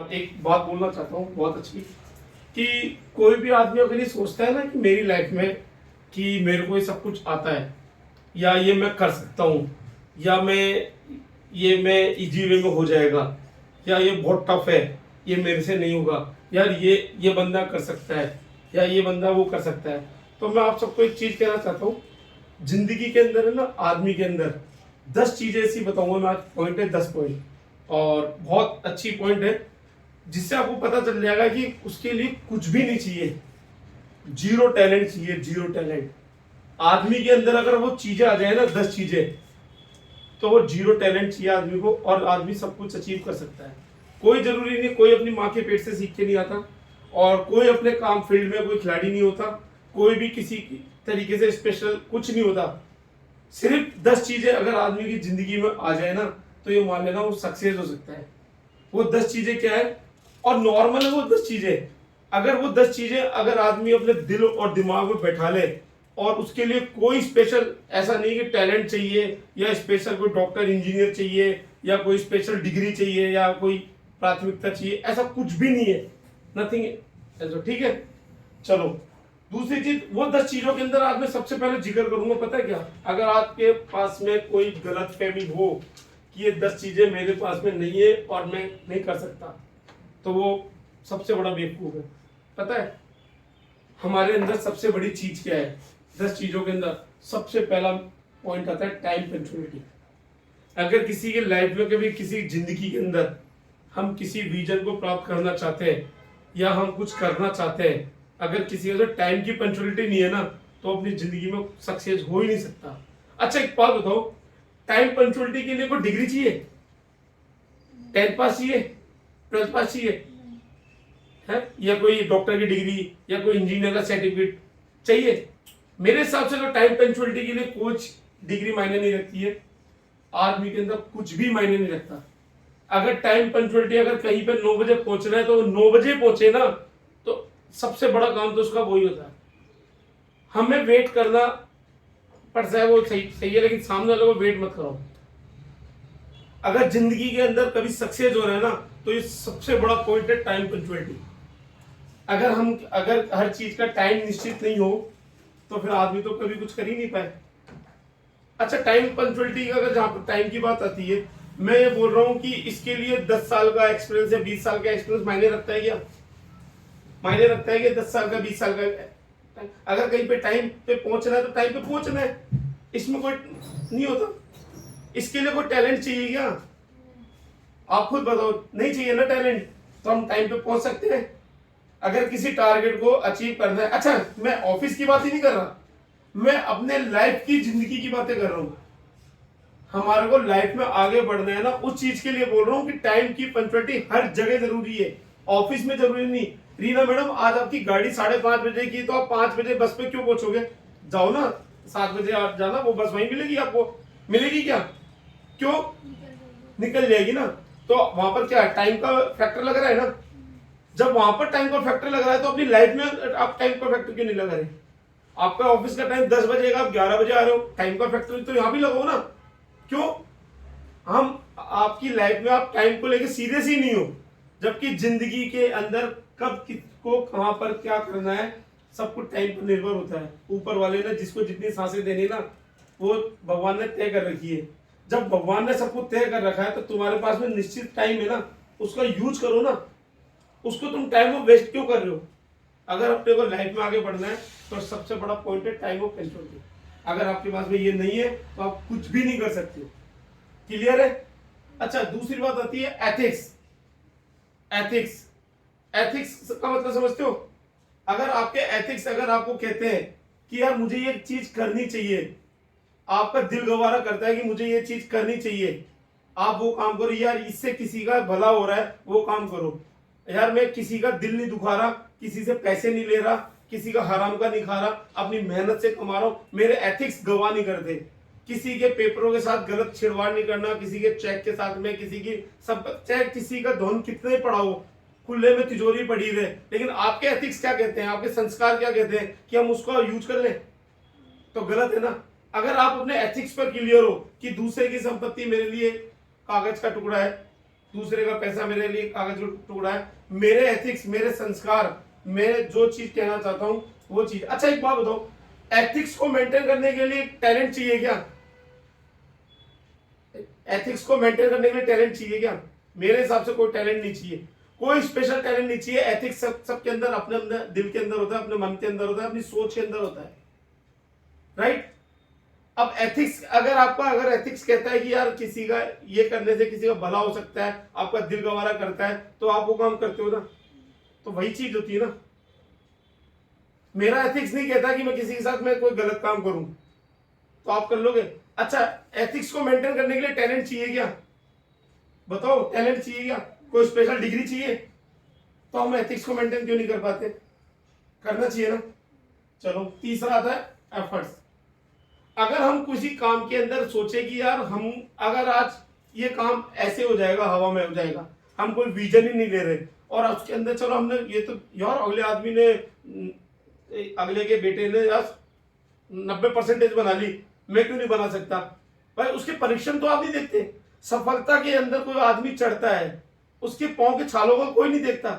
एक बात बोलना चाहता हूँ बहुत अच्छी कि कोई भी आदमी अगर ये सोचता है ना कि मेरी लाइफ में कि मेरे को ये सब कुछ आता है या ये मैं कर सकता हूँ या मैं इजी वे में हो जाएगा या ये बहुत टफ है, ये मेरे से नहीं होगा, यार ये बंदा कर सकता है या ये बंदा वो कर सकता है। तो मैं आप सबको एक चीज़ कहना चाहता हूँ, जिंदगी के अंदर है ना, आदमी के अंदर 10 चीज़ें ऐसी बताऊंगा मैं आज। पॉइंट है 10 पॉइंट, और बहुत अच्छी पॉइंट है जिससे आपको पता चल जाएगा कि उसके लिए कुछ भी नहीं चाहिए, जीरो टैलेंट चाहिए, जीरो टैलेंट। आदमी के अंदर अगर वो चीजें आ जाए ना, 10 चीजें, तो वो जीरो टैलेंट चाहिए आदमी को और आदमी सब कुछ अचीव कर सकता है। कोई जरूरी नहीं, कोई अपनी माँ के पेट से सीख के नहीं आता और कोई अपने काम फील्ड में कोई खिलाड़ी नहीं होता, कोई भी किसी तरीके से स्पेशल कुछ नहीं होता। सिर्फ 10 चीजें अगर आदमी की जिंदगी में आ जाए ना, तो ये मान लेना वो सक्सेस हो सकता है। वो 10 चीजें क्या है, और नॉर्मल है वो 10 चीजें। अगर वो 10 चीजें अगर आदमी अपने दिल और दिमाग में बैठा ले, और उसके लिए कोई स्पेशल ऐसा नहीं कि टैलेंट चाहिए या स्पेशल कोई डॉक्टर इंजीनियर चाहिए या कोई स्पेशल डिग्री चाहिए या कोई प्राथमिकता चाहिए, ऐसा कुछ भी नहीं है, नथिंग ऐसा। ठीक है, चलो दूसरी चीज, वो 10 चीजों के अंदर आज मैं सबसे पहले जिक्र करूंगा, पता है क्या? अगर आपके पास में कोई गलत फहमी हो कि ये 10 चीजें मेरे पास में नहीं है और मैं नहीं कर सकता, तो वो सबसे बड़ा बेवकूफ है। पता है हमारे अंदर सबसे बड़ी चीज क्या है? 10 चीजों के अंदर सबसे पहला पॉइंट आता है टाइम पंक्चुअलिटी। अगर किसी के लाइफ में कभी किसी जिंदगी के अंदर हम किसी विजन को प्राप्त करना चाहते हैं या हम कुछ करना चाहते हैं, अगर किसी के टाइम की पंक्चुअलिटी नहीं है ना, तो अपनी जिंदगी में सक्सेस हो ही नहीं सकता। अच्छा एक बात बताओ, टाइम पंक्चुअलिटी के लिए कोई डिग्री चाहिए? 10th पास चाहिए? 12th पास चाहिए है? या कोई डॉक्टर की डिग्री या कोई इंजीनियर का सर्टिफिकेट चाहिए? मेरे हिसाब से तो टाइम पंक्चुअलिटी के लिए कुछ डिग्री मायने नहीं रखती है, आदमी के अंदर कुछ भी मायने नहीं रखता। अगर टाइम पंक्चुअलिटी अगर कहीं पे 9 बजे पहुंचना है तो 9 बजे पहुंचे ना, तो सबसे बड़ा काम तो उसका वही होता है। हमें वेट करना पड़ता है, वो सही सही है, लेकिन सामने वाले को वेट मत करो। अगर जिंदगी के अंदर कभी सक्सेस हो रहा है ना, तो ये सबसे बड़ा पॉइंट है टाइम पंक्चुअलिटी। अगर हर चीज का टाइम निश्चित नहीं हो, तो फिर आदमी तो कभी कुछ कर ही नहीं पाए। अच्छा टाइम पंक्चुअलिटी का अगर जहां पर टाइम की बात आती है, मैं ये बोल रहा हूँ कि इसके लिए 10 साल का एक्सपीरियंस या 20 साल का एक्सपीरियंस मायने रखता है क्या? मायने रखता है कि 10 साल का 20 साल का? अगर कहीं पे टाइम पे पहुंचना है तो टाइम पे पहुंचना है, इसमें कोई नहीं होता। इसके लिए कोई टैलेंट चाहिए क्या? आप खुद बताओ, नहीं चाहिए ना टैलेंट, तो हम टाइम पे पहुंच सकते हैं। अगर किसी टारगेट को अचीव करना है, अच्छा मैं ऑफिस की बात ही नहीं कर रहा, मैं अपने लाइफ की जिंदगी की बातें कर रहा हूं। हमारे को लाइफ में आगे बढ़ना है ना, उस चीज के लिए बोल रहा हूँ कि टाइम की पंक्चुअलिटी हर जगह जरूरी है। ऑफिस में जरूरी नहीं। रीना मैडम आज आपकी गाड़ी 5:30 बजे की, तो आप 5 बजे बस पे क्यों पहुंचोगे? जाओ ना, 7 बजे आप जाना, वो बस वहीं मिलेगी आपको। मिलेगी क्या? क्यों? निकल जाएगी ना। तो वहां पर क्या है, टाइम का फैक्टर लग रहा है ना। जब वहां पर टाइम का फैक्टर लग रहा है, तो अपनी लाइफ में आप टाइम का फैक्टर क्यों नहीं लगा रहे? आपका ऑफिस का टाइम 10 बजे का, आप 11 बजे आ रहे हो, टाइम का फैक्टर तो यहां भी लगाओ ना। क्यों? हम आपकी लाइफ में आप टाइम को लेकर सीरियस ही नहीं हो, जबकि जिंदगी के अंदर कब किसको कहां पर क्या करना है, सब कुछ टाइम पर निर्भर होता है। ऊपर वाले ने जिसको जितनी सांसें देनी ना, वो भगवान ने तय कर रखी है। जब भगवान ने सब कुछ तय कर रखा है, तो तुम्हारे पास में निश्चित टाइम है ना, उसका यूज करो ना। उसको तुम टाइम को वेस्ट क्यों कर रहे हो? अगर अपने को लाइफ में आगे बढ़ना है, तो सबसे बड़ा पॉइंट है टाइम ऑफ कंट्रोल। अगर आपके पास में ये नहीं है, तो आप कुछ भी नहीं कर सकते। क्लियर है? अच्छा दूसरी बात आती है एथिक्स। एथिक्स, एथिक्स का मतलब समझते हो? अगर आपके एथिक्स अगर आपको कहते हैं कि यार मुझे ये चीज करनी चाहिए, आपका दिल गवारा करता है कि मुझे ये चीज करनी चाहिए, आप वो काम करो। यार इससे किसी का भला हो रहा है, वो काम करो। यार मैं किसी का दिल नहीं दुखा रहा, किसी से पैसे नहीं ले रहा, किसी का हराम का नहीं खा रहा, अपनी मेहनत से कमा रहा हूं, मेरे एथिक्स गवाह नहीं करते। किसी के पेपरों के साथ गलत छिड़वाड़ नहीं करना, किसी के चेक के साथ में किसी की सब, चाहे किसी का धन कितने पड़ा हो, खुले में तिजोरी पड़ी रहे, लेकिन आपके एथिक्स क्या कहते हैं, आपके संस्कार क्या कहते हैं कि हम उसको यूज कर लें? तो गलत है ना। अगर आप अपने एथिक्स पर क्लियर हो कि दूसरे की संपत्ति मेरे लिए कागज का टुकड़ा है, दूसरे का पैसा मेरे लिए कागज का टुकड़ा है। मेरे एथिक्स, मेरे संस्कार, मैं जो चीज कहना चाहता हूं वो चीज। अच्छा एक बात बताओ, एथिक्स को मेंटेन करने के लिए टैलेंट चाहिए क्या? एथिक्स को मेंटेन करने के लिए टैलेंट चाहिए क्या? मेरे हिसाब से कोई टैलेंट नहीं चाहिए, कोई स्पेशल टैलेंट नहीं चाहिए। एथिक्स सबके अंदर, अपने अंदर, दिल के अंदर होता है, अपने मन के अंदर होता है, अपनी सोच के अंदर होता है, राइट? अब एथिक्स, अगर एथिक्स कहता है कि यार किसी का ये करने से किसी का भला हो सकता है, आपका दिल गवारा करता है, तो आप वो काम करते हो ना, तो वही चीज होती है ना। मेरा एथिक्स नहीं कहता कि मैं किसी के साथ में कोई गलत काम करूं, तो आप कर लोगे। अच्छा, एथिक्स को मेंटेन करने के लिए टैलेंट चाहिए क्या? बताओ, टैलेंट चाहिए क्या? कोई स्पेशल डिग्री चाहिए? तो हम एथिक्स को मेंटेन क्यों नहीं कर पाते? करना चाहिए ना। चलो, तीसरा आता है एफर्ट्स। अगर हम किसी काम के अंदर सोचे कि यार हम, अगर आज ये काम ऐसे हो जाएगा, हवा में हो जाएगा, हम कोई विजन ही नहीं ले रहे, और उसके अंदर चलो हमने ये तो यार अगले आदमी ने, अगले के बेटे ने यार 90% बना ली, मैं क्यों नहीं बना सकता? भाई उसके परिश्रम तो आप नहीं देखते। सफलता के अंदर कोई आदमी चढ़ता है, उसके पांव के छालों को कोई नहीं देखता।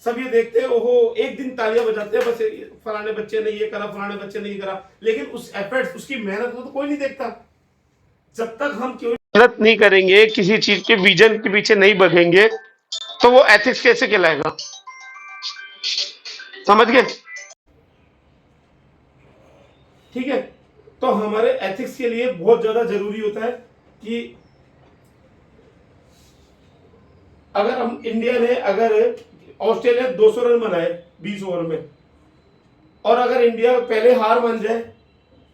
सब ये देखते हैं, ओहो, एक दिन तालियां बजाते हैं, बस फलाने बच्चे ने ये करा, फलाने बच्चे ने ये करा, लेकिन उस एफर्ट्स, उसकी मेहनत को तो कोई नहीं देखता। जब तक हम क्यों मेहनत नहीं करेंगे, किसी चीज के विजन के पीछे नहीं बढ़ेंगे, तो वो एथिक्स कैसे कहलाएगा? समझ गए? ठीक है, तो हमारे एथिक्स के लिए बहुत ज्यादा जरूरी होता है कि अगर हम, इंडिया ने अगर ऑस्ट्रेलिया 200 रन बनाए 20 ओवर में, और अगर इंडिया पहले हार मान जाए,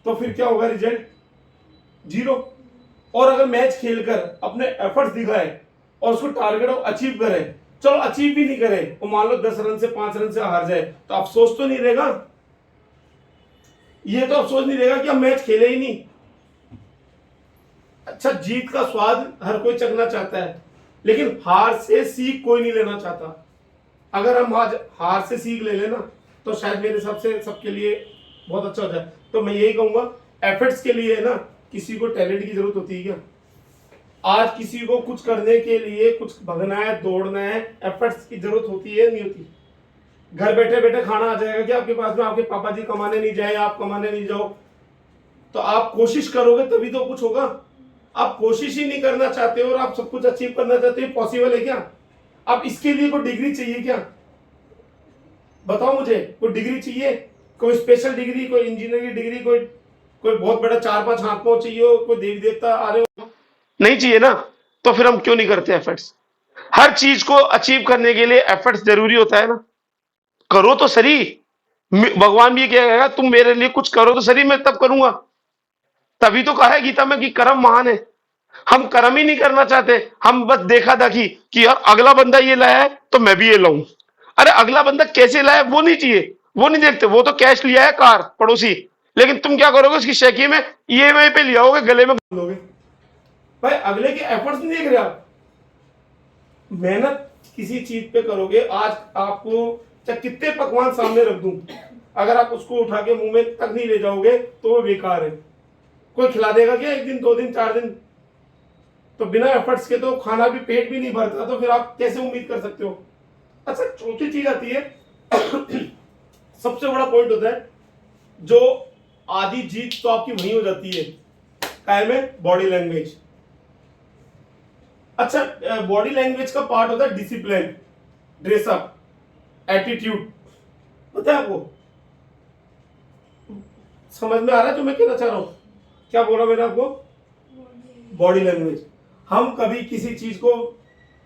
तो फिर क्या होगा रिजल्ट? 0। और अगर मैच खेलकर अपने एफर्ट्स दिखाए और उसको टारगेट अचीव करे, चलो अचीव भी नहीं करे, वो मान लो 10 रन से, 5 रन से हार जाए, तो अफसोस तो नहीं रहेगा? ये तो अफसोस नहीं रहेगा कि हम मैच खेले ही नहीं। अच्छा, जीत का स्वाद हर कोई चखना चाहता है, लेकिन हार से सीख कोई नहीं लेना चाहता। अगर हम आज हार से सीख ले लेना, तो शायद मेरे हिसाब से सबके लिए बहुत अच्छा हो जाए। तो मैं यही कहूंगा, एफर्ट्स के लिए ना किसी को टैलेंट की जरूरत होती है क्या? आज किसी को कुछ करने के लिए, कुछ भगना है, दौड़ना है, एफर्ट्स की जरूरत होती है, नहीं होती? घर बैठे बैठे खाना आ जाएगा क्या आपके पास में? आपके पापा जी कमाने नहीं जाए, आप कमाने नहीं जाओ, तो आप कोशिश करोगे तभी तो कुछ होगा। आप कोशिश ही नहीं करना चाहते हो और आप सब कुछ अचीव करना चाहते हो, पॉसिबल है क्या? अब इसके लिए कोई डिग्री चाहिए क्या? बताओ मुझे, कोई डिग्री चाहिए? कोई स्पेशल डिग्री, कोई इंजीनियरिंग की डिग्री, कोई बहुत बड़ा 4-5 हाथ पांव चाहिए हो, कोई देवी देवता आ रहे हो? नहीं चाहिए ना। तो फिर हम क्यों नहीं करते एफर्ट्स? हर चीज को अचीव करने के लिए एफर्ट्स जरूरी होता है ना। करो तो सही। भगवान भी ये कहेगा, तुम मेरे लिए कुछ करो तो सही, मैं तब करूंगा। तभी तो कहा है गीता में कि कर्म महान है। हम कर्म ही नहीं करना चाहते, हम बस देखा दाखी कि यार अगला बंदा ये लाया है तो मैं भी ये लाऊं। अरे अगला बंदा कैसे लाया वो नहीं चाहिए, वो नहीं देखते। वो तो कैश लिया है कार पड़ोसी, लेकिन तुम क्या करोगे? उसकी शेकी में ईएमआई पे लिया होगे, गले में लोगे। भाई अगले के एफर्ट्स नहीं देख रहे आप। मेहनत किसी चीज पे करोगे, आज आपको चाहे कितने पकवान सामने रख दूं, अगर आप उसको उठा के मुंह में तक नहीं ले जाओगे तो वो बेकार है। कोई खिला देगा क्या 1 दिन, 2 दिन, 4 दिन? तो बिना एफर्ट्स के तो खाना भी, पेट भी नहीं भरता, तो फिर आप कैसे उम्मीद कर सकते हो? अच्छा, चौथी चीज आती है सबसे बड़ा पॉइंट होता है, जो आधी जीत तो आपकी वहीं हो जाती है, काय में? Body language. अच्छा, बॉडी लैंग्वेज का पार्ट होता है डिसिप्लिन, ड्रेसअप, एटीट्यूड। पता है आपको? समझ में आ रहा है जो मैं कहना चाह रहा हूं? क्या बोला मैंने आपको? Body language. हम कभी किसी चीज को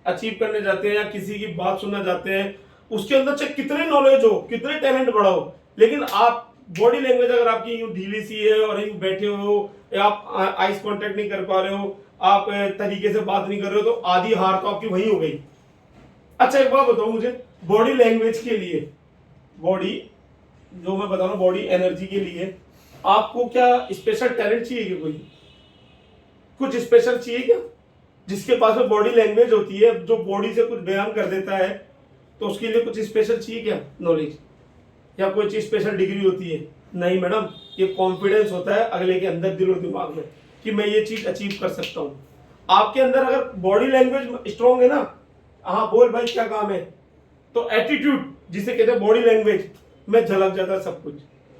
अचीव करने जाते हैं या किसी की बात सुनना चाहते हैं, उसके अंदर चाहे कितने नॉलेज हो, कितने टैलेंट बढ़ा हो, लेकिन आप बॉडी लैंग्वेज अगर आपकी यूं ढीली सी है और यूं बैठे हो, या आप आइस कांटेक्ट नहीं कर पा रहे हो, आप तरीके से बात नहीं कर रहे हो, तो आधी हार तो आपकी वहीं हो गई। अच्छा एक बात बताओ मुझे, बॉडी लैंग्वेज के लिए, बॉडी जो मैं बता रहा हूँ, बॉडी एनर्जी के लिए आपको क्या स्पेशल टैलेंट चाहिए क्या? कोई कुछ स्पेशल चाहिए क्या? जिसके पास में बॉडी लैंग्वेज होती है, जो बॉडी से कुछ बयान कर देता है, तो उसके लिए कुछ स्पेशल चाहिए क्या नॉलेज, या कोई चीज स्पेशल डिग्री होती है? नहीं मैडम, ये कॉन्फिडेंस होता है अगले के अंदर, दिल और दिमाग में, कि मैं ये चीज अचीव कर सकता हूं। आपके अंदर अगर बॉडी लैंग्वेज स्ट्रांग है ना, हाँ बोल भाई क्या काम है, तो एटीट्यूड जिसे कहते हैं बॉडी लैंग्वेज में झलक जाता है सब कुछ।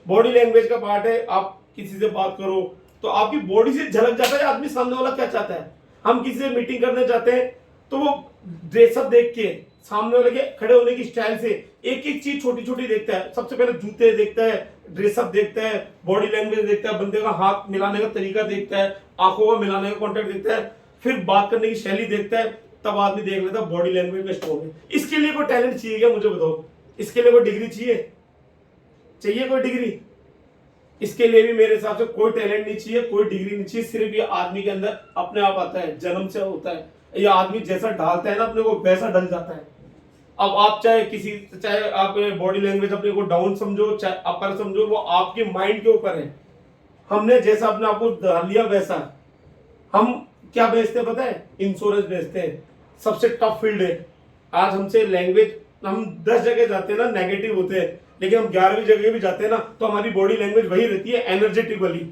बॉडी लैंग्वेज का पार्ट है, आप किसी से बात करो तो आपकी बॉडी से झलक जाता है आदमी सामने वाला क्या चाहता है। हम किसी से मीटिंग करने जाते हैं तो वो ड्रेसअप देख के, सामने वाले के खड़े होने की स्टाइल से एक एक चीज छोटी छोटी देखता है। सबसे पहले जूते देखता है, ड्रेसअप देखता है, बॉडी लैंग्वेज देखता है, बंदे का हाथ मिलाने का तरीका देखता है, आंखों का मिलाने का कॉन्टेक्ट देखता है, फिर बात करने की शैली देखता है, तब आदमी देख लेता है बॉडी लैंग्वेज में स्ट्रॉन्ग है। इसके लिए कोई टैलेंट चाहिए क्या, मुझे बताओ? इसके लिए कोई डिग्री चाहिए कोई डिग्री? इसके लिए भी मेरे हिसाब से कोई टैलेंट नहीं चाहिए, कोई डिग्री नहीं चाहिए। सिर्फ ये आदमी के अंदर अपने आप आता है, जन्म से होता है। ये आदमी जैसा ढालता है ना अपने को, वैसा ढल जाता है। अब आप चाहे आप बॉडी लैंग्वेज अपने को डाउन समझो चाहे अपर समझो, वो आपके माइंड के ऊपर है। हमने जैसा अपने आप को ढाल लिया वैसा। हम क्या बेचते हैं पता है? इंश्योरेंस बेचते हैं, सबसे टफ फील्ड है। आज हमसे लैंग्वेज, हम 10 जगह जाते हैं ना नेगेटिव होते हैं, लेकिन हम 11वीं जगह भी जाते हैं ना तो हमारी बॉडी लैंग्वेज वही रहती है, एनर्जेटिक वाली।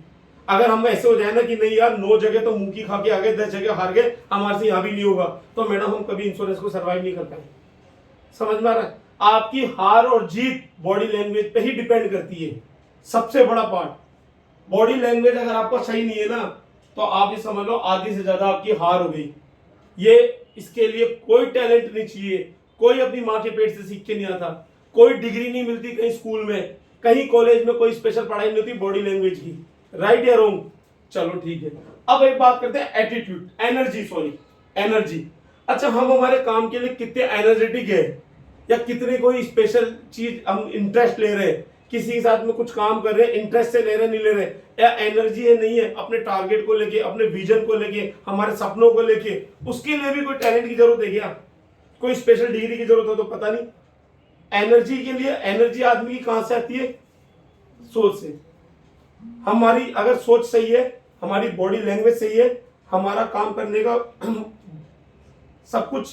अगर हम ऐसे हो जाए ना कि नहीं यार 9 जगह तो मुंह की खा के आ गए, 10 जगह हार गए, हमारे से यहाँ भी नहीं होगा, तो मैडम हम कभी इंश्योरेंस को सर्वाइव नहीं कर पाएंगे। समझ में आ रहा है? आपकी हार और जीत बॉडी लैंग्वेज पे ही डिपेंड करती है। सबसे बड़ा पार्ट बॉडी लैंग्वेज अगर आपका सही नहीं है ना, तो आप ये समझ लो आधी से ज्यादा आपकी हार हो गई। ये इसके लिए कोई टैलेंट नहीं चाहिए, कोई अपनी माँ के पेट से सीख के नहीं आता, कोई डिग्री नहीं मिलती कहीं स्कूल में, कहीं कॉलेज में कोई स्पेशल पढ़ाई नहीं होती बॉडी लैंग्वेज की। राइट या रॉन्ग? चलो ठीक है। अब एक बात करते हैं एटीट्यूड, एनर्जी। अच्छा, हम हमारे काम के लिए कितने एनर्जेटिक है, या कितने कोई स्पेशल चीज हम इंटरेस्ट ले रहे हैं, किसी के साथ में कुछ काम कर रहे हैं इंटरेस्ट से ले रहे नहीं ले रहे, या एनर्जी है नहीं है अपने टारगेट को लेके, अपने विजन को लेके, हमारे सपनों को लेके, उसके लिए भी कोई टैलेंट की जरूरत है क्या? कोई स्पेशल डिग्री की जरूरत हो तो पता नहीं। एनर्जी के लिए, एनर्जी आदमी की कहां से आती है? सोच से। हमारी अगर सोच सही है, हमारी बॉडी लैंग्वेज सही है, हमारा काम करने का सब कुछ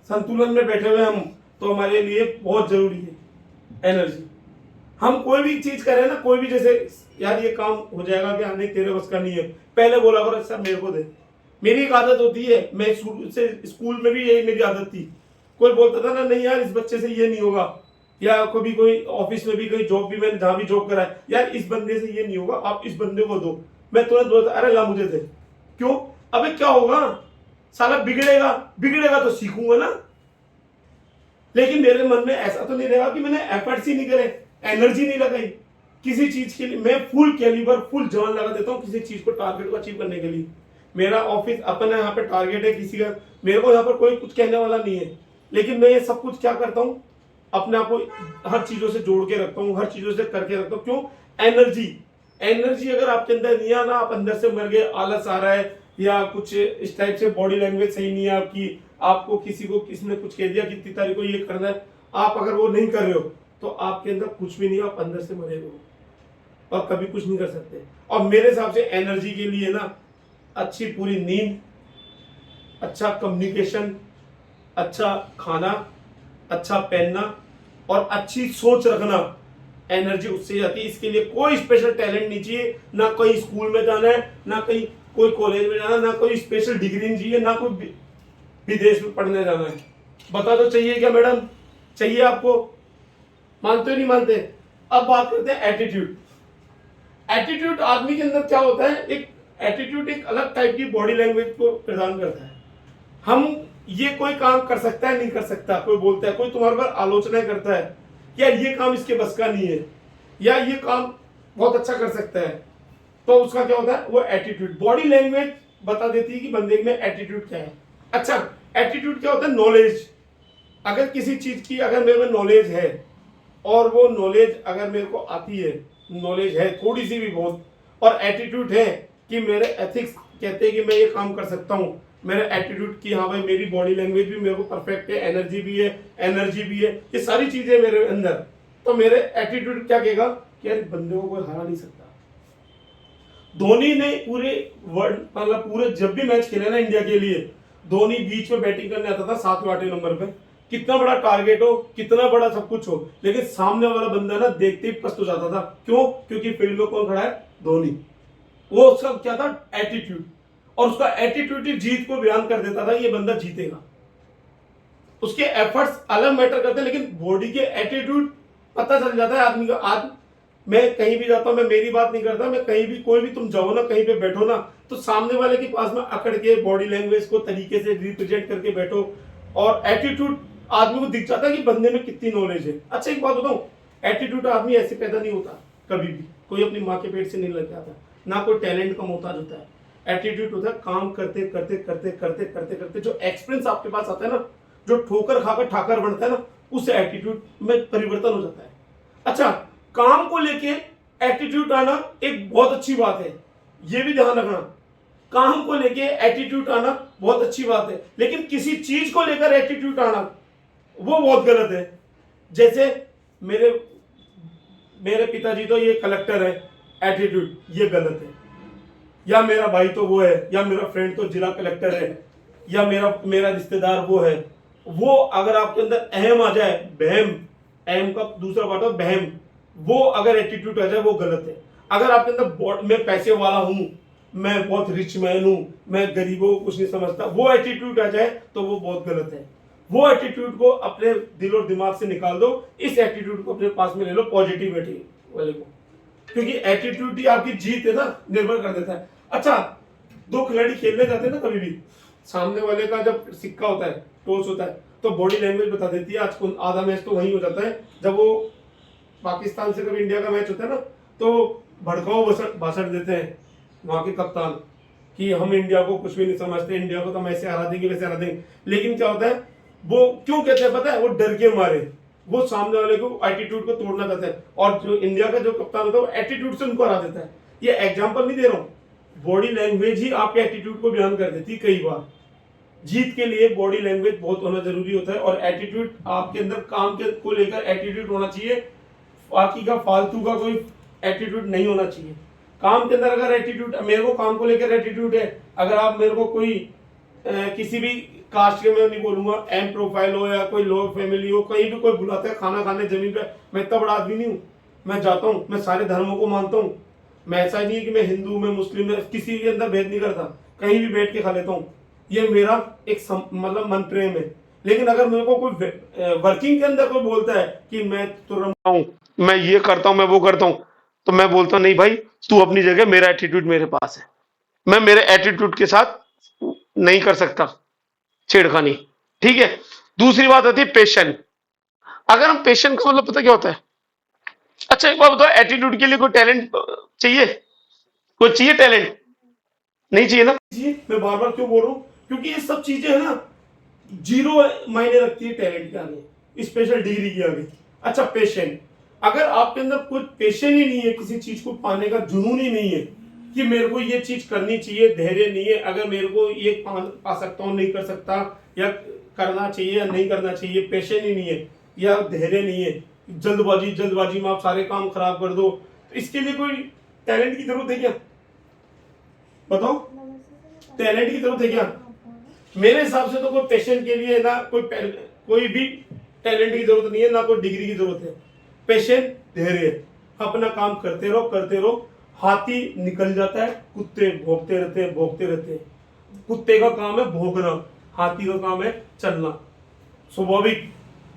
संतुलन में बैठे हुए हम, तो हमारे लिए बहुत जरूरी है एनर्जी। हम कोई भी चीज करें ना, कोई भी, जैसे यार ये काम हो जाएगा क्या, नहीं तेरे बस का नहीं है, पहले बोला करो सर मेरे को दे। मेरी एक आदत होती है, मैं स्कूल में भी यही मेरी आदत थी। कोई बोलता था ना नहीं यार इस बच्चे से ये नहीं होगा, या कभी कोई ऑफिस में भी कोई जॉब भी, मैंने जहां भी जॉब करा है, यार इस बंदे से ये नहीं होगा, आप इस बंदे को दो। मैं तुरंत बोलता अरे ला मुझे दे। क्यों? अबे क्या होगा, साला बिगड़ेगा तो सीखूंगा ना। लेकिन मेरे मन में ऐसा तो नहीं रहेगा कि मैंने एफर्ट्स ही नहीं करे, एनर्जी नहीं लगाई किसी चीज के लिए। मैं फुल कैलिबर, फुल जान लगा देता हूँ किसी चीज को, टारगेट को अचीव करने के लिए। मेरा ऑफिस अपना यहाँ पे टारगेट है किसी का, मेरे को यहाँ पर कोई कुछ कहने वाला नहीं है, लेकिन मैं ये सब कुछ क्या करता हूँ, अपने आप को हर चीजों से जोड़ के रखता हूँ, हर चीजों से करके रखता हूँ। क्यों? एनर्जी अगर आपके अंदर नहीं है ना, आप अंदर से मर गए, आलस आ रहा है या कुछ इस टाइप से, बॉडी लैंग्वेज सही नहीं है आपकी, आपको किसी ने कुछ कह दिया कि इतनी तारीख को ये करना है, आप अगर वो नहीं कर रहे हो तो आपके अंदर कुछ भी नहीं, आप अंदर से मरे हो और कभी कुछ नहीं कर सकते। और मेरे हिसाब से एनर्जी के लिए ना अच्छी पूरी नींद, अच्छा कम्युनिकेशन, अच्छा खाना, अच्छा पहनना और अच्छी सोच रखना, एनर्जी उससे जाती है। इसके लिए कोई स्पेशल टैलेंट नहीं चाहिए, ना कहीं स्कूल में जाना है, ना कहीं कोई कॉलेज में जाना, ना कोई स्पेशल डिग्री नहीं चाहिए, ना कोई विदेश में पढ़ने जाना है। बता तो चाहिए क्या मैडम? चाहिए आपको? मानते हो नहीं मानते? अब बात करते हैं एटीट्यूड। एटीट्यूड आदमी के अंदर क्या होता है, एक एटीट्यूड एक अलग टाइप की बॉडी लैंग्वेज को प्रदान करता है। हम ये कोई काम कर सकता है नहीं कर सकता, कोई बोलता है, कोई तुम्हारे पर आलोचना करता है कि यार ये काम इसके बस का नहीं है, या ये काम बहुत अच्छा कर सकता है, तो उसका क्या होता है, वो एटीट्यूड। बॉडी लैंग्वेज बता देती है कि बंदे में एटीट्यूड क्या है। अच्छा, एटीट्यूड क्या होता है? नॉलेज। अगर किसी चीज की अगर मेरे में नॉलेज है, और वो नॉलेज अगर मेरे को आती है, नॉलेज है थोड़ी सी भी बहुत, और एटीट्यूड है कि मेरे एथिक्स कहते हैं कि मैं ये काम कर सकता हूँ, मेरे एटीट्यूड की हाँ भाई मेरी बॉडी लैंग्वेज भी मेरे को परफेक्ट है, एनर्जी भी है, ये सारी चीजें मेरे अंदर, तो मेरे एटीट्यूड क्या कहेगा कि यार बंदे को कोई हरा नहीं सकता। धोनी ने पूरे वर्ल्ड, मतलब पूरे जब भी मैच खेले ना इंडिया के लिए, धोनी बीच में बैटिंग करने आता था 7वें 8वें नंबर पे, कितना बड़ा टारगेट हो, कितना बड़ा सब कुछ हो, लेकिन सामने वाला बंदा ना देखते ही पस्त हो जाता था। क्यों? क्योंकि फील्ड में कौन खड़ा है? धोनी। वो उसका क्या था? एटीट्यूड। और उसका एटीट्यूड जीत को बयान कर देता था, ये बंदा जीतेगा। उसके एफर्ट्स अलग मैटर करते हैं, लेकिन बॉडी के एटीट्यूड पता चल जाता है आदमी का। आज मैं कहीं भी जाता हूं, मैं मेरी बात नहीं करता, मैं कहीं भी कोई भी तुम जाओ ना, कहीं पे बैठो ना, तो सामने वाले के पास में अकड़ के बॉडी लैंग्वेज को तरीके से रिप्रेजेंट करके बैठो, और एटीट्यूड आदमी को दिख जाता है कि बंदे में कितनी नॉलेज है। अच्छा एक बात बताऊं, एटीट्यूड आदमी ऐसे पैदा नहीं होता कभी भी, कोई अपनी माँ के पेट से नहीं लग जाता, ना कोई टैलेंट का मोहताज होता है। एटीट्यूड होता है काम करते करते करते करते करते करते जो एक्सपीरियंस आपके पास आता है ना, जो ठोकर खाकर ठाकर बनता है ना, उस एटीट्यूड में परिवर्तन हो जाता है। अच्छा, काम को लेके एटीट्यूड आना एक बहुत अच्छी बात है, ये भी ध्यान रखना। काम को लेके एटीट्यूड आना बहुत अच्छी बात है, लेकिन किसी चीज को लेकर एटीट्यूड आना वो बहुत गलत है। जैसे मेरे मेरे पिताजी तो ये कलेक्टर है, एटीट्यूड ये गलत है। या मेरा भाई तो वो है, या मेरा फ्रेंड तो जिला कलेक्टर है, या मेरा रिश्तेदार वो है। वो अगर आपके अंदर अहम आ जाए, बहम, अहम का दूसरा पार्ट है बहम, वो अगर एटीट्यूड आ जाए वो गलत है। अगर आपके अंदर मैं पैसे वाला हूं, मैं बहुत रिच मैन हूं, मैं गरीबों को कुछ नहीं समझता, वो एटीट्यूड आ जाए तो वो बहुत गलत है। वो एटीट्यूड को अपने दिल और दिमाग से निकाल दो, इस एटीट्यूड को अपने पास में ले लो, पॉजिटिविटी वाले को, क्योंकि एटीट्यूड ही आपकी जीत है ना, निर्भर कर देता है। अच्छा, दो खिलाड़ी खेलने जाते हैं ना, कभी भी सामने वाले का जब सिक्का होता है, टॉस होता है, तो बॉडी लैंग्वेज बता देती है। आज आधा मैच तो वही हो जाता है, जब वो पाकिस्तान से कभी इंडिया का मैच होता है ना, तो भड़काऊ भाषण देते हैं वहां के कप्तान कि हम इंडिया को कुछ भी नहीं समझते, इंडिया को तो हम ऐसे हरा देंगे वैसे हरा देंगे। लेकिन क्या होता है, वो क्यों कहते हैं पता है, वो डर के मारे, वो सामने वाले को एटीट्यूड को तोड़ना चाहते हैं, और जो इंडिया का जो कप्तान होता है वो एटीट्यूड से उनको हरा देता है। ये एग्जाम्पल नहीं दे रहा हूँ, बॉडी लैंग्वेज ही आपके एटीट्यूड को बयान कर देती है कई बार। जीत के लिए बॉडी लैंग्वेज बहुत होना जरूरी होता है, और एटीट्यूड आपके अंदर काम के को लेकर एटीट्यूड होना चाहिए, बाकी का फालतू का कोई एटीट्यूड नहीं होना चाहिए। काम के अंदर अगर एटीट्यूड, मेरे को काम को लेकर एटीट्यूड है, अगर आप मेरे को कोई किसी भी कास्ट के, मैं नहीं बोलूंगा एम प्रोफाइल हो या कोई लो फैमिली हो, कहीं भी कोई बुलाता है खाना खाने जमीन पे, मैं इतना बड़ा आदमी नहीं हूँ, मैं जाता हूँ, मैं सारे धर्मों को मानता हूँ। मैं ऐसा नहीं है कि मैं हिंदू, मैं मुस्लिम, मैं किसी के अंदर भेद नहीं करता, कहीं भी बैठ के खा लेता हूँ। ये मेरा एक मतलब मन प्रेम है। लेकिन अगर मेरे को कोई वर्किंग के अंदर कोई बोलता है कि मैं तुरंत हूँ, मैं ये करता हूँ, मैं वो करता हूँ, तो मैं बोलता हूँ नहीं भाई, तू अपनी जगह, मेरा एटीट्यूड मेरे पास है, मैं मेरे एटीट्यूड के साथ नहीं कर सकता छेड़खानी। ठीक है। दूसरी बात आती है पेशेंट। अगर हम पेशेंट का मतलब पता क्या होता है? अच्छा एक बात बताओ, एटीट्यूड के लिए कोई टैलेंट चाहिए? कोई चाहिए टैलेंट? नहीं चाहिए ना। मैं बार बार क्यों बोल रहा हूँ, क्योंकि ये सब चीजें है ना, जीरो मायने रखती है टैलेंट के आगे, स्पेशल डिग्री के आगे। अच्छा, पेशेंट, अगर आपके अंदर कोई पेशेंट ही नहीं है, किसी चीज को पाने का जुनून ही नहीं है कि मेरे को ये चीज करनी चाहिए, धैर्य नहीं है, अगर मेरे को ये पा सकता हूँ, नहीं कर सकता, या करना चाहिए या नहीं करना चाहिए, पेशेंट ही नहीं है या धैर्य नहीं है, जल्दबाजी में आप सारे काम खराब कर दो, तो इसके लिए कोई टैलेंट की जरूरत है क्या? बताओ, टैलेंट की जरूरत है क्या? मेरे हिसाब से तो कोई पेशेंट के लिए ना कोई भी टैलेंट की जरूरत नहीं है, ना कोई डिग्री की जरूरत है। पेशेंट, धैर्य, अपना काम करते रहो। हाथी निकल जाता है, कुत्ते भोंकते रहते हैं। कुत्ते का काम है भौंकना, हाथी का काम है चलना। स्वाभाविक,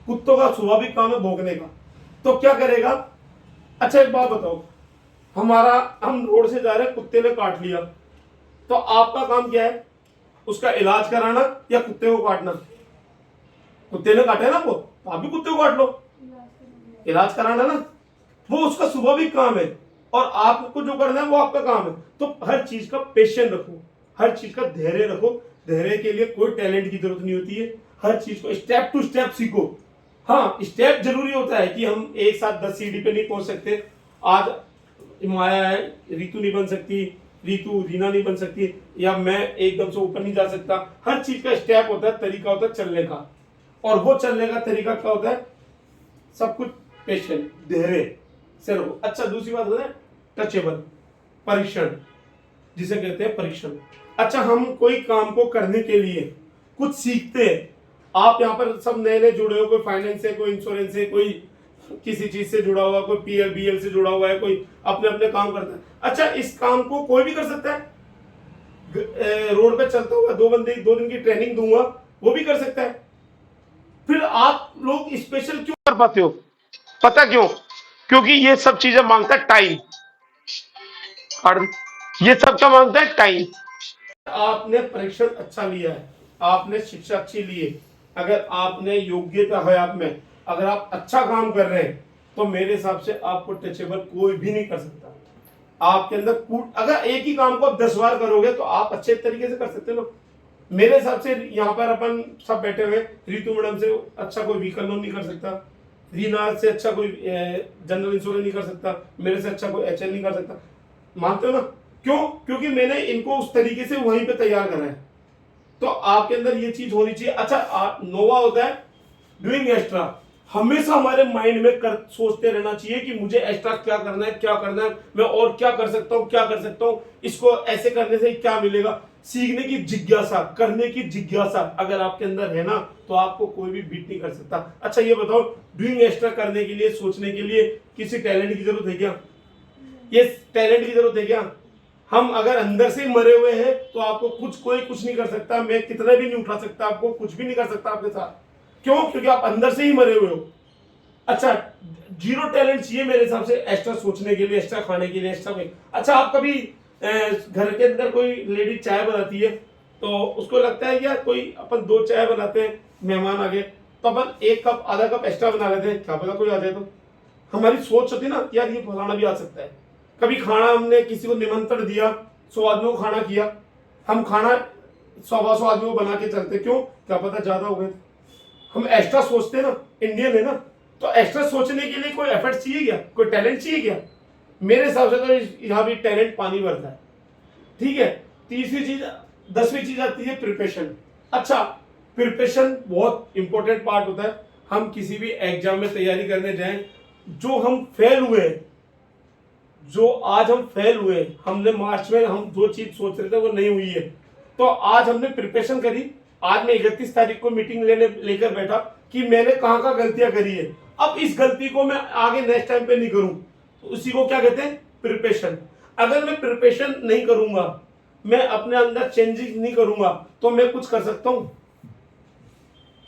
कुत्तों का स्वाभाविक काम है भौंकने का, तो क्या करेगा? अच्छा एक बात बताओ, हम रोड से जा रहे हैं, कुत्ते ने काट लिया, तो आपका काम क्या है? उसका इलाज कराना या कुत्ते को काटना? कुत्ते ने काटा है ना, वो आप भी कुत्ते को काट लो, इलाज कराना ना, वो उसका स्वाभाविक काम है, और आपको जो करना है वो आपका काम है। तो हर चीज का पेशेंस रखो, हर चीज का धैर्य रखो। धैर्य के लिए कोई टैलेंट की जरूरत नहीं होती है, हर चीज को स्टेप टू स्टेप सीखो। हाँ, स्टेप जरूरी होता है कि हम एक साथ 10 सीढ़ी पे नहीं पहुंच सकते। आज माया है, ऋतु नहीं बन सकती, ऋतु रीना नहीं बन सकती, या मैं एकदम से ऊपर नहीं जा सकता। हर चीज का स्टेप होता है, तरीका होता है चलने का, और वो चलने का तरीका क्या होता है? सब कुछ पेशेंट, धैर्य से रहो। अच्छा, दूसरी बात होता है टचेबल, परीक्षण, जिसे कहते हैं परीक्षण। अच्छा, हम कोई काम को करने के लिए कुछ सीखते हैं। आप यहाँ पर सब नए नए जुड़े हो, कोई फाइनेंस से, कोई इंश्योरेंस से, कोई किसी चीज से जुड़ा हुआ, कोई PL BL से जुड़ा हुआ है, कोई अपने अपने काम करता है। अच्छा, इस काम को कोई भी कर सकता है, रोड पे चलता हुआ 2 दिन की ट्रेनिंग दूंगा, वो भी कर सकता है। फिर आप लोग स्पेशल क्यों कर पाते हो? पता क्यों? क्योंकि ये सब चीजें मांगता है टाइम। और ये सब क्या मांगता है? टाइम। आपने परीक्षण अच्छा लिया है, आपने शिक्षा अच्छी ली है, अगर आपने योग्यता है आप में, अगर आप अच्छा काम कर रहे हैं, तो मेरे हिसाब से आपको टचेबल कोई भी नहीं कर सकता। आपके अंदर अगर एक ही काम को आप 10 बार करोगे तो आप अच्छे तरीके से कर सकते हो ना। मेरे हिसाब से यहाँ पर अपन सब बैठे हुए, रितु मैडम से अच्छा कोई व्हीकल लोन नहीं कर सकता, रीना से अच्छा कोई जनरल इंश्योरेंस नहीं कर सकता, मेरे से अच्छा कोई एचएल नहीं कर सकता। मानते हो ना? क्यों? क्योंकि मैंने इनको उस तरीके से वहीं पे तैयार करा है। तो आपके अंदर ये चीज होनी चाहिए। अच्छा, नोवा होता है डूइंग एक्स्ट्रा। हमेशा हमारे माइंड में सोचते रहना चाहिए कि मुझे एक्स्ट्रा क्या करना है, क्या करना है, मैं और क्या कर सकता हूं, क्या कर सकता हूं, इसको ऐसे करने से क्या मिलेगा। सीखने की जिज्ञासा, करने की जिज्ञासा अगर आपके अंदर है ना, तो आपको कोई भी बीट नहीं कर सकता। अच्छा ये बताओ, डूइंग एक्स्ट्रा करने के लिए, सोचने के लिए किसी टैलेंट की जरूरत है क्या? ये टैलेंट की जरूरत है क्या? हम अगर अंदर से मरे हुए हैं तो आपको कोई कुछ नहीं कर सकता। मैं कितना भी नहीं उठा सकता, आपको कुछ भी नहीं कर सकता आपके साथ। क्यों? क्योंकि आप अंदर से ही मरे हुए हो। अच्छा, जीरो टैलेंट चाहिए मेरे हिसाब से एक्स्ट्रा सोचने के लिए, एक्स्ट्रा खाने के लिए, एक्स्ट्रा में। अच्छा, आप कभी घर के अंदर कोई लेडी चाय बनाती है तो उसको लगता है यार कोई अपन 2 चाय बनाते हैं, मेहमान आ गए तो अपन 1 कप आधा कप एक्स्ट्रा बना लेते हैं, क्या पता कोई आ जाए तो। हमारी सोच होती ना यार ये फलाना भी आ सकता है। कभी खाना हमने किसी को निमंत्रण दिया, 100 आदमियों को खाना किया, हम खाना 100 आदमियों को बना के चलते, क्यों? क्या पता ज्यादा हो गए। हम एक्स्ट्रा सोचते हैं ना, इंडियन है ना, तो एक्स्ट्रा सोचने के लिए कोई एफर्ट चाहिए क्या? कोई टैलेंट चाहिए क्या? मेरे हिसाब से तो यहाँ भी टैलेंट पानी भरता है। ठीक है। तीसरी चीज, 10वीं चीज आती है प्रिपरेशन। अच्छा, प्रिपरेशन बहुत इंपॉर्टेंट पार्ट होता है। हम किसी भी एग्जाम में तैयारी करने जाएं, जो हम फेल हुए, जो आज हम फेल हुए, हमने मार्च में हम जो चीज सोच रहे थे वो नहीं हुई है, तो आज हमने प्रिपरेशन करी। आज मैं 31 तारीख को मीटिंग लेकर बैठा कि मैंने कहां कहां गलतियां करी है, अब इस गलती को मैं आगे नेक्स्ट टाइम पे नहीं करूं, तो उसी को क्या कहते हैं? प्रिपरेशन। अगर मैं प्रिपरेशन नहीं करूंगा, मैं अपने अंदर चेंजेस नहीं करूंगा, तो मैं कुछ कर सकता हूं?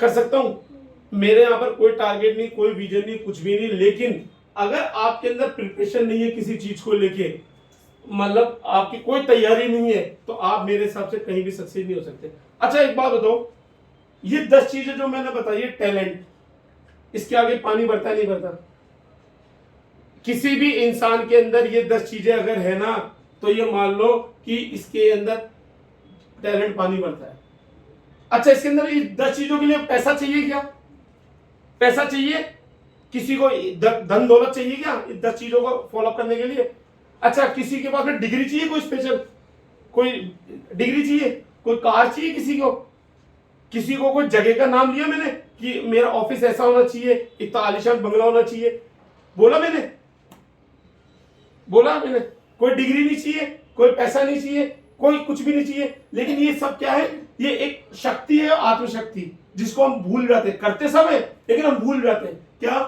कर सकता हूं? मेरे यहां पर कोई टारगेट नहीं, कोई विजन नहीं, कुछ भी नहीं। लेकिन अगर आपके अंदर प्रिपरेशन नहीं है किसी चीज को लेके, मतलब आपकी कोई तैयारी नहीं है, तो आप मेरे हिसाब से कहीं भी सक्सेस नहीं हो सकते। अच्छा एक बात बताओ, ये 10 चीजें जो मैंने बताई है टैलेंट, इसके आगे पानी भरता नहीं भरता? किसी भी इंसान के अंदर ये 10 चीजें अगर है ना, तो ये मान लो कि इसके अंदर टैलेंट पानी भरता है। अच्छा, इसके अंदर ये 10 चीजों के लिए पैसा चाहिए क्या? पैसा चाहिए? किसी को धन दौलत चाहिए क्या इन 10 चीजों को फॉलो करने के लिए? अच्छा, किसी के पास में डिग्री चाहिए? कोई स्पेशल कोई डिग्री चाहिए? कोई कार चाहिए किसी को? किसी को कोई जगह का नाम लिया मैंने कि मेरा ऑफिस ऐसा होना चाहिए, इतना आलिशान बंगला होना चाहिए? बोला मैंने? बोला मैंने? कोई डिग्री नहीं चाहिए, कोई पैसा नहीं चाहिए, कोई कुछ भी नहीं चाहिए। लेकिन ये सब क्या है? ये एक शक्ति है, आत्मशक्ति, जिसको हम भूल जाते हैं। करते सब है लेकिन हम भूल जाते हैं। क्या?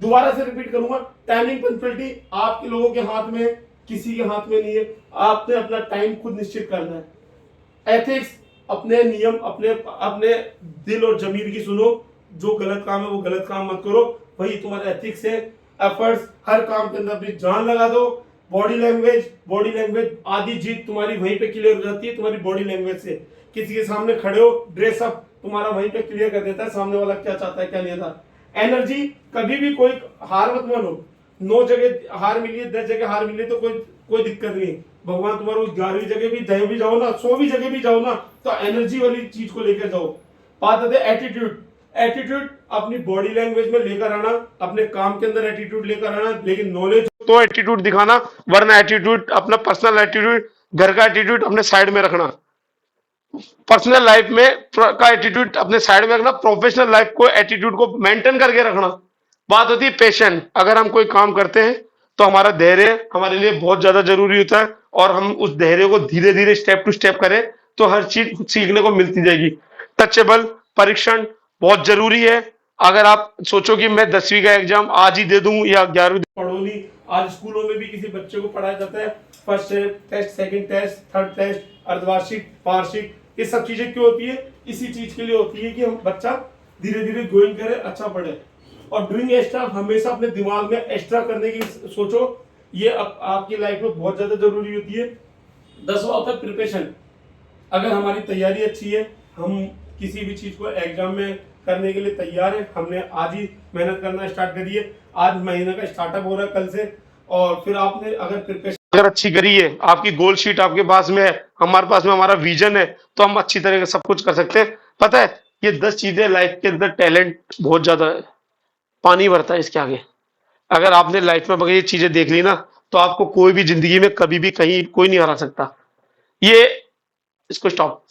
दोबारा से रिपीट करूंगा, टाइमिंग पंक्चुअलिटी आपके लोगों के हाथ में है, किसी के हाथ में नहीं है। आपने अपना टाइम खुद निश्चित करना है। एथिक्स, अपने नियम, अपने अपने दिल और जमीर की सुनो। जो गलत काम है वो गलत काम मत करो, वही तुम्हारा एथिक्स है। एफर्ट्स, हर काम के अंदर अपनी जान लगा दो। बॉडी लैंग्वेज आधी जीत तुम्हारी वहीं पे क्लियर हो जाती है, तुम्हारी बॉडी लैंग्वेज से। किसी के सामने खड़े हो, ड्रेस अप तुम्हारा वहीं पे क्लियर कर देता है सामने वाला क्या चाहता है क्या नहीं था। एनर्जी, कभी भी कोई हार मत मानो। 9 जगह हार मिली है, 10 जगह हार मिली है, तो कोई दिक्कत नहीं। भगवान तुम्हारा 11वीं जगह भी, 10वीं जाओ ना, 100वीं जगह भी जाओ ना, तो एनर्जी वाली चीज को लेकर जाओ। बात आते हैं एटीट्यूड अपनी बॉडी लैंग्वेज में लेकर आना, अपने काम के अंदर एटीट्यूड लेकर आना। लेकिन नॉलेज तो एटीट्यूड दिखाना, वरना एटीट्यूड अपना पर्सनल एटीट्यूड, घर का एटीट्यूड अपने साइड में रखना। पर्सनल लाइफ में का एटीट्यूड अपने साइड में रखना, प्रोफेशनल लाइफ को एटीट्यूड को मेंटेन करके रखना। बात होती है पेशेंट। अगर हम कोई काम करते हैं तो हमारा धैर्य हमारे लिए बहुत ज्यादा जरूरी होता है, और हम उस धैर्य को धीरे धीरे स्टेप टू स्टेप करें तो हर चीज सीखने को मिलती जाएगी। टचेबल परीक्षण बहुत जरूरी है। अगर आप सोचो कि मैं 10वीं का एग्जाम आज ही दे दूं या 11वीं, पढ़ो नहीं। आज स्कूलों में भी किसी बच्चे को पढ़ाया जाता है, first test, second test, third test, अर्धवार्षिक, वार्षिक, ये सब चीजें क्यों होती है? इसी चीज के लिए होती है कि हम बच्चा धीरे धीरे ग्रोइंग करे, अच्छा पढ़े। और डूइंग एक्स्ट्रा, हमेशा अपने दिमाग में एक्स्ट्रा करने की सोचो, ये आपकी लाइफ में बहुत ज्यादा जरूरी होती है। 10वां होता है प्रिपरेशन। अगर हमारी तैयारी अच्छी है, हम किसी भी चीज को एग्जाम में करने के लिए तैयार है, हमने आज ही मेहनत करना स्टार्ट करी है, आज महीने का स्टार्टअप हो रहा है कल से, और फिर आपने अगर प्रिपरेशन अगर अच्छी करी है, आपकी गोल शीट आपके पास में है, हमारे पास में हमारा विजन है, तो हम अच्छी तरह से सब कुछ कर सकते हैं। पता है, ये 10 चीजें लाइफ के अंदर, टैलेंट बहुत ज्यादा है, पानी भरता है इसके आगे। अगर आपने लाइफ में अगर ये चीजें देख ली ना, तो आपको कोई भी जिंदगी में कभी भी कहीं कोई नहीं हरा सकता। ये इसको स्टॉप